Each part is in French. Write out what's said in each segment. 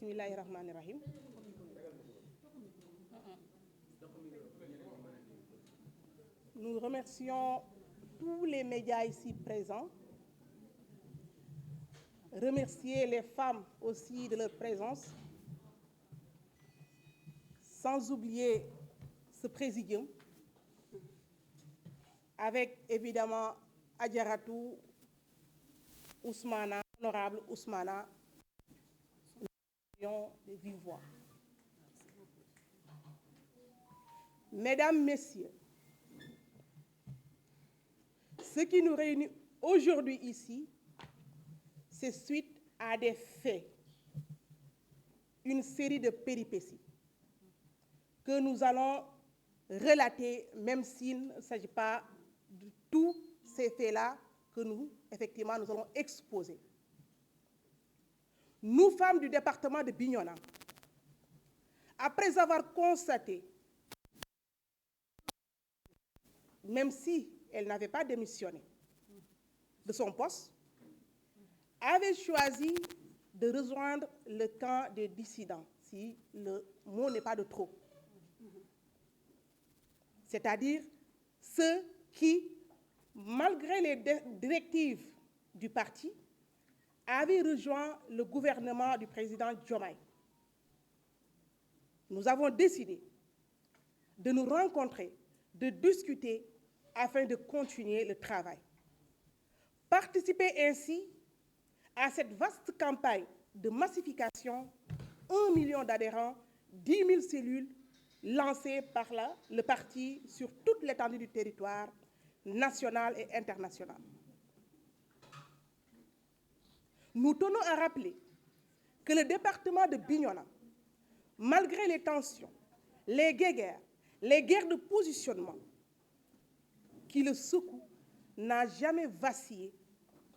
Bismillahirrahmanirrahim. Nous remercions tous les médias ici présents, remercier les femmes aussi de leur présence, sans oublier ce présidium, avec évidemment Adjaratou Ousmana, honorable Ousmana, de vive voix. Mesdames, Messieurs, ce qui nous réunit aujourd'hui ici, c'est suite à des faits, une série de péripéties que nous allons relater, même s'il ne s'agit pas de tous ces faits-là que nous, effectivement, nous allons exposer. Nous, femmes du département de Bignona, après avoir constaté, même si elle n'avait pas démissionné de son poste, avait choisi de rejoindre le camp des dissidents, si le mot n'est pas de trop. C'est-à-dire ceux qui, malgré les directives du parti, avaient rejoint le gouvernement du président Diomaye. Nous avons décidé de nous rencontrer, de discuter afin de continuer le travail. Participer ainsi à cette vaste campagne de massification, 1 million d'adhérents, 10 000 cellules lancées par le parti sur toute l'étendue du territoire national et international. Nous tenons à rappeler que le département de Bignona, malgré les tensions, les guéguerres, les guerres de positionnement qui le secouent, n'a jamais vacillé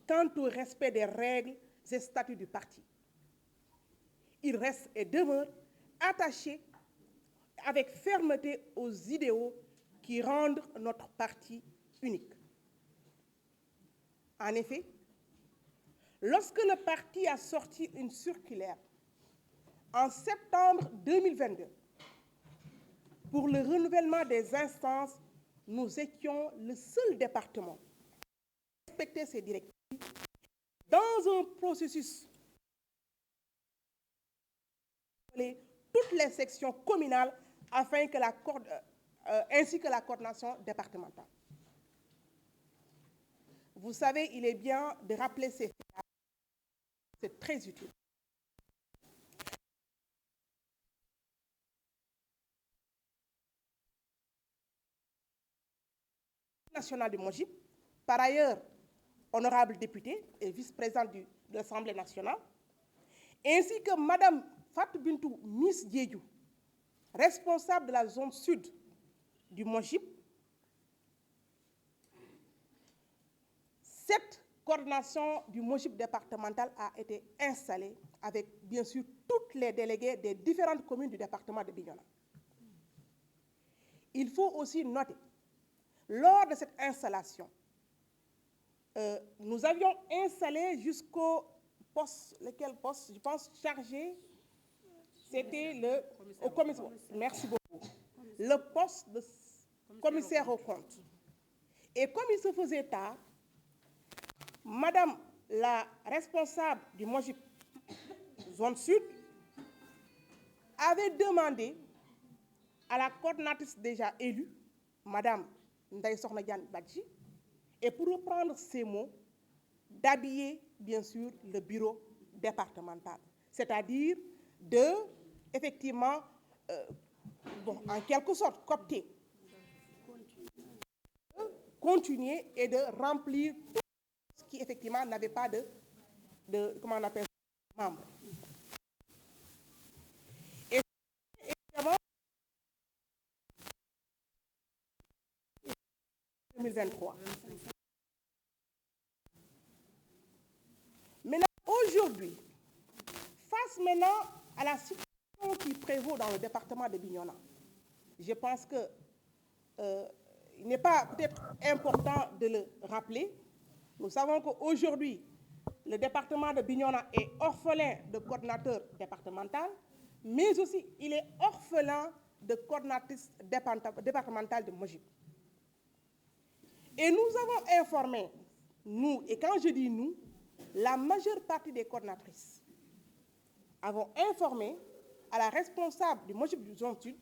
quant au respect des règles et statuts du parti. Il reste et demeure attaché avec fermeté aux idéaux qui rendent notre parti unique. En effet, lorsque le parti a sorti une circulaire en septembre 2022 pour le renouvellement des instances, nous étions le seul département à respecter ces directives dans un processus toutes les sections communales afin que ainsi que la coordination départementale. Vous savez, il est bien de rappeler ces faits. C'est très utile. National du Mojib, par ailleurs honorable député et vice-présidente de l'Assemblée nationale, ainsi que Madame Fatou Bintou Miss Diédiou, responsable de la zone sud du Mojib. Cette coordination du Mojib départemental a été installée avec, bien sûr, toutes les délégués des différentes communes du département de Bignona. Il faut aussi noter, lors de cette installation, nous avions installé jusqu'au poste, lequel poste, je pense, chargé, c'était le commissaire. Merci beaucoup. Le poste de commissaire au compte. Et comme il se faisait tard, Madame la responsable du Mojib zone sud avait demandé à la coordinatrice déjà élue, Madame Ndaye Sokhna Diane Badji, et pour reprendre ces mots, d'habiller bien sûr le bureau départemental, c'est-à-dire de, effectivement, en quelque sorte, coopter, continuer et de remplir tout ce qui, effectivement, n'avait pas de comment on appelle ça, membres. Et évidemment, 2023. Maintenant, aujourd'hui, face maintenant à la situation qui prévaut dans le département de Bignona, je pense que il n'est pas peut-être important de le rappeler. Nous savons qu'aujourd'hui, le département de Bignona est orphelin de coordinateur départemental, mais aussi il est orphelin de coordinatrice départementale de Mojib. Et nous avons informé, nous, et quand je dis nous, la majeure partie des coordinatrices avons informé à la responsable du Mojib du Zone Sud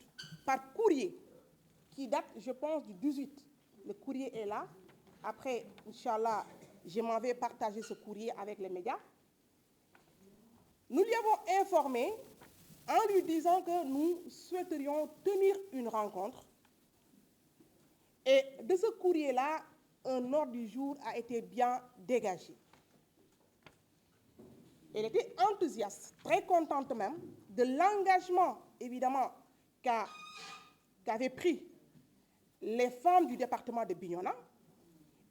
par courrier qui date, je pense, du 18. Le courrier est là. Après, Inch'Allah, je m'en vais partager ce courrier avec les médias. Nous lui avons informé en lui disant que nous souhaiterions tenir une rencontre. Et de ce courrier-là, un ordre du jour a été bien dégagé. Elle était enthousiaste, très contente même, de l'engagement, évidemment, qu'avaient pris les femmes du département de Bignona.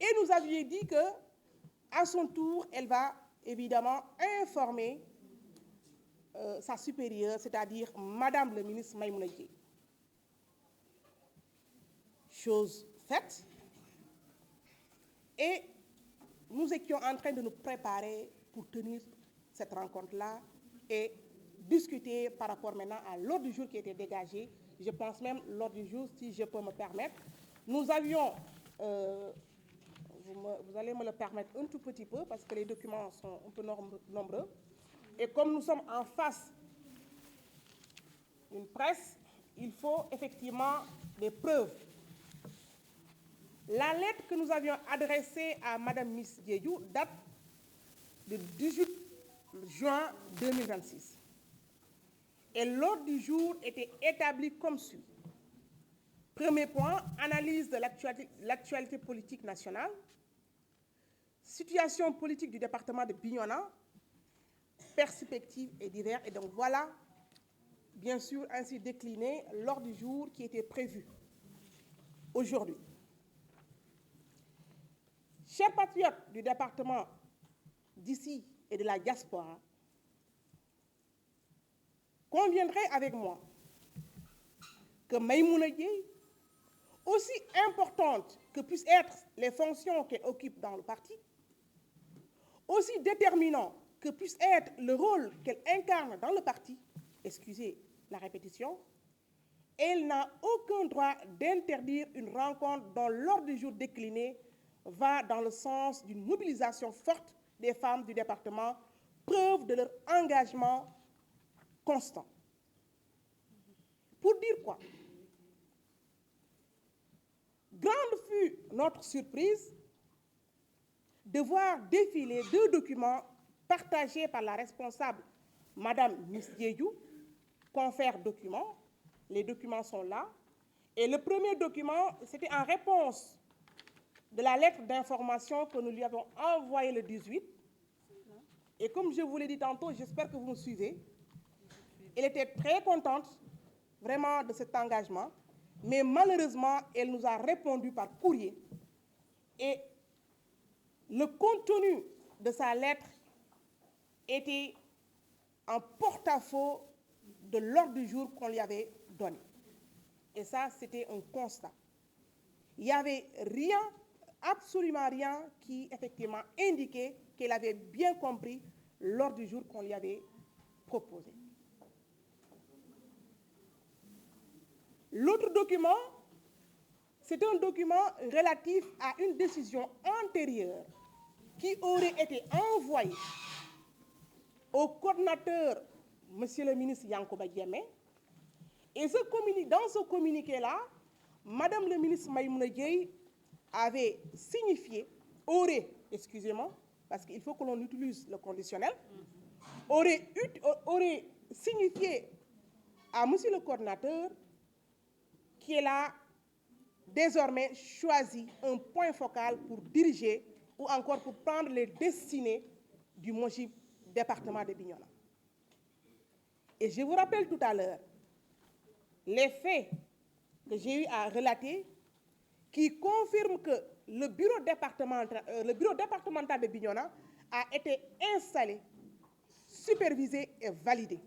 Et nous avions dit qu'à son tour, elle va évidemment informer sa supérieure, c'est-à-dire Madame le ministre Maïmouna Dièye. Chose faite. Et nous étions en train de nous préparer pour tenir cette rencontre-là et discuter par rapport maintenant à l'ordre du jour qui était dégagé. Je pense même l'ordre du jour, si je peux me permettre. Nous avions, vous allez me le permettre un tout petit peu parce que les documents sont un peu nombreux. Et comme nous sommes en face d'une presse, il faut effectivement des preuves. La lettre que nous avions adressée à Mme Miss Dièye date du 18 juin 2026. Et l'ordre du jour était établi comme suit. Premier point, analyse de l'actualité politique nationale, situation politique du département de Bignona, perspectives et divers. Et donc voilà, bien sûr, ainsi décliné l'ordre du jour qui était prévu aujourd'hui. Chers patriotes du département d'ici et de la diaspora, conviendrez avec moi que Maïmouna Dièye, aussi importante que puissent être les fonctions qu'elle occupe dans le parti, aussi déterminant que puisse être le rôle qu'elle incarne dans le parti, excusez la répétition, elle n'a aucun droit d'interdire une rencontre dont l'ordre du jour décliné va dans le sens d'une mobilisation forte des femmes du département, preuve de leur engagement constant. Pour dire quoi? Grande fut notre surprise de voir défiler deux documents partagés par la responsable Madame Miss Dièye, confère documents. Les documents sont là. Et le premier document, c'était en réponse de la lettre d'information que nous lui avons envoyée le 18. Et comme je vous l'ai dit tantôt, j'espère que vous me suivez. Elle était très contente, vraiment, de cet engagement. Mais malheureusement, elle nous a répondu par courrier. Et le contenu de sa lettre était en porte-à-faux de l'ordre du jour qu'on lui avait donné. Et ça, c'était un constat. Il n'y avait rien, absolument rien, qui effectivement indiquait qu'elle avait bien compris l'ordre du jour qu'on lui avait proposé. L'autre document, c'est un document relatif à une décision antérieure qui aurait été envoyée au coordinateur, Monsieur le ministre Yankoba Diémé. Et dans ce communiqué-là, Madame le ministre Maïmouna Dièye avait signifié, excusez-moi, parce qu'il faut que l'on utilise le conditionnel, aurait signifié à Monsieur le coordinateur qu'elle a désormais choisi un point focal pour diriger ou encore pour prendre les destinées du Mojib département de Bignona. Et je vous rappelle tout à l'heure les faits que j'ai eu à relater qui confirment que le bureau départemental de Bignona a été installé, supervisé et validé.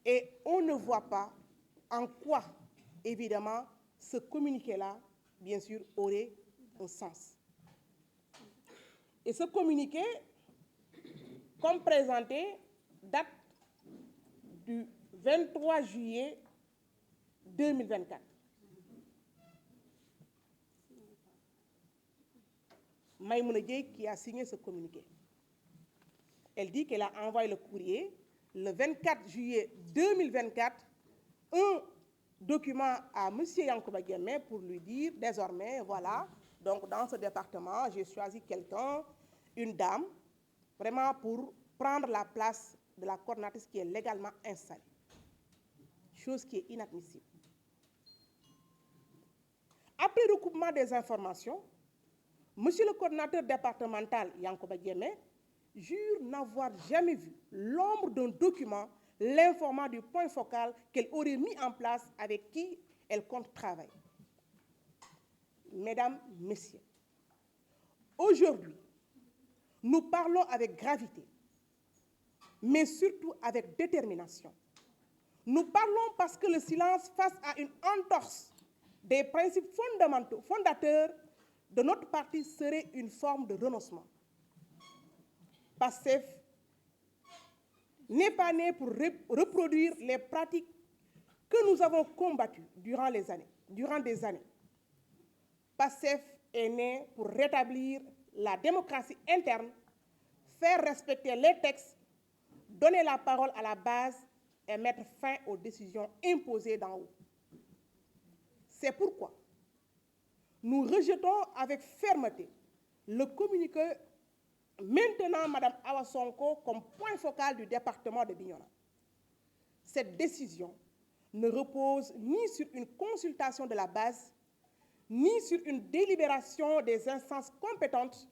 Et on ne voit pas en quoi, évidemment, ce communiqué-là, bien sûr, aurait un sens. Et ce communiqué comme présenté, date du 23 juillet 2024. Maïmouna Dièye qui a signé ce communiqué. Elle dit qu'elle a envoyé le courrier le 24 juillet 2024, un document à M. Yankuba Diémé pour lui dire désormais, voilà, donc dans ce département, j'ai choisi quelqu'un, une dame, vraiment pour prendre la place de la coordonnatrice qui est légalement installée. Chose qui est inadmissible. Après recoupement des informations, Monsieur le coordinateur départemental Yankuba Diémé jure n'avoir jamais vu l'ombre d'un document l'informant du point focal qu'elle aurait mis en place avec qui elle compte travailler. Mesdames, Messieurs, aujourd'hui, nous parlons avec gravité, mais surtout avec détermination. Nous parlons parce que le silence face à une entorse des principes fondateurs de notre parti serait une forme de renoncement. PASTEF n'est pas né pour reproduire les pratiques que nous avons combattues durant des années. PASTEF est né pour rétablir la démocratie interne, faire respecter les textes, donner la parole à la base et mettre fin aux décisions imposées d'en haut. C'est pourquoi nous rejetons avec fermeté le communiqué maintenant Mme Awa Sonko comme point focal du département de Bignona. Cette décision ne repose ni sur une consultation de la base, ni sur une délibération des instances compétentes,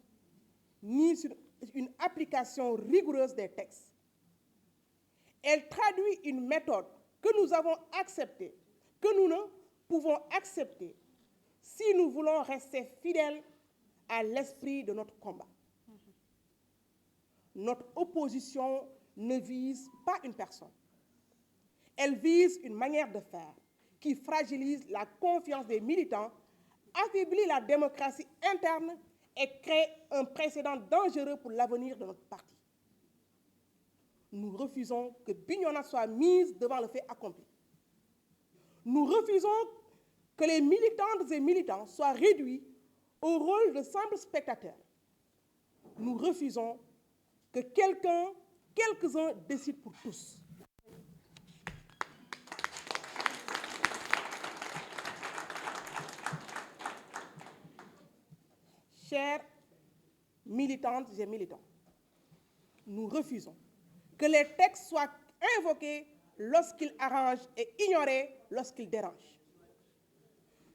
ni sur une application rigoureuse des textes. Elle traduit une méthode que nous avons acceptée, que nous ne pouvons accepter si nous voulons rester fidèles à l'esprit de notre combat. Notre opposition ne vise pas une personne. Elle vise une manière de faire qui fragilise la confiance des militants, affaiblit la démocratie interne et crée un précédent dangereux pour l'avenir de notre parti. Nous refusons que Bignona soit mise devant le fait accompli. Nous refusons que les militantes et militants soient réduits au rôle de simples spectateurs. Nous refusons que quelques-uns décident pour tous. Chères militantes et militants, nous refusons que les textes soient invoqués lorsqu'ils arrangent et ignorés lorsqu'ils dérangent.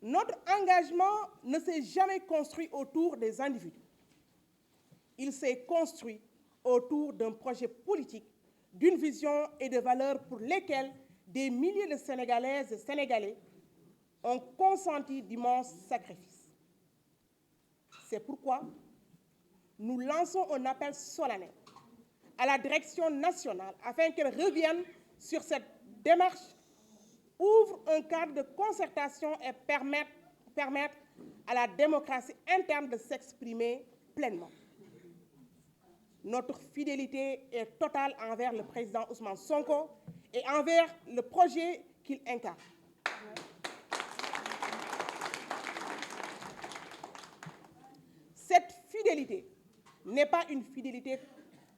Notre engagement ne s'est jamais construit autour des individus. Il s'est construit autour d'un projet politique, d'une vision et de valeurs pour lesquelles des milliers de Sénégalaises et Sénégalais ont consenti d'immenses sacrifices. C'est pourquoi nous lançons un appel solennel à la direction nationale afin qu'elle revienne sur cette démarche, ouvre un cadre de concertation et permette à la démocratie interne de s'exprimer pleinement. Notre fidélité est totale envers le président Ousmane Sonko et envers le projet qu'il incarne. Cette fidélité n'est pas une fidélité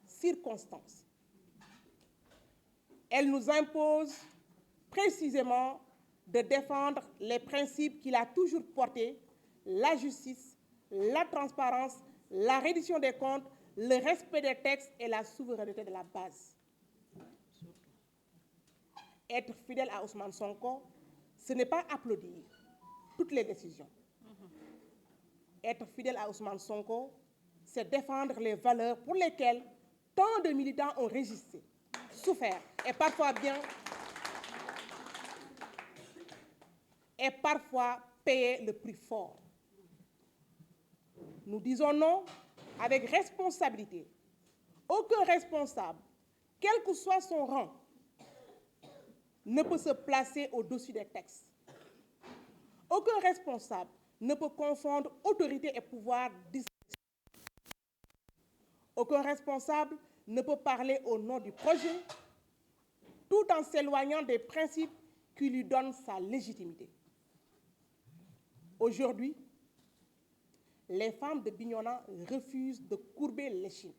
circonstance. Elle nous impose précisément de défendre les principes qu'il a toujours portés, la justice, la transparence, la reddition des comptes, le respect des textes et la souveraineté de la base. Être fidèle à Ousmane Sonko, ce n'est pas applaudir toutes les décisions. Être fidèle à Ousmane Sonko, c'est défendre les valeurs pour lesquelles tant de militants ont résisté, souffert et parfois payé le prix fort. Nous disons non avec responsabilité. Aucun responsable, quel que soit son rang, ne peut se placer au-dessus des textes. Aucun responsable ne peut confondre autorité et pouvoir. Aucun responsable ne peut parler au nom du projet, tout en s'éloignant des principes qui lui donnent sa légitimité. Aujourd'hui, les femmes de Bignona refusent de courber l'échine.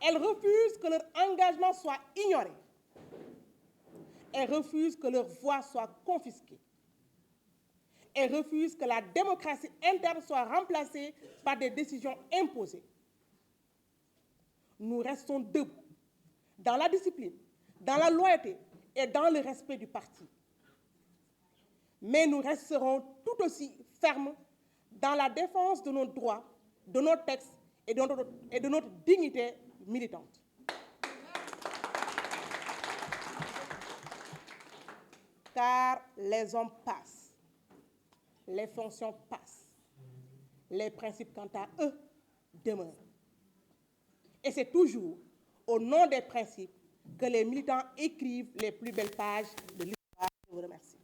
Elles refusent que leur engagement soit ignoré. Elles refusent que leur voix soit confisquée. Elles refusent que la démocratie interne soit remplacée par des décisions imposées. Nous restons debout, dans la discipline, dans la loyauté et dans le respect du parti. Mais nous resterons tout aussi fermes dans la défense de nos droits, de nos textes et de notre dignité militante. Car les hommes passent, les fonctions passent, les principes, quant à eux, demeurent. Et c'est toujours au nom des principes que les militants écrivent les plus belles pages de l'histoire. Je vous remercie.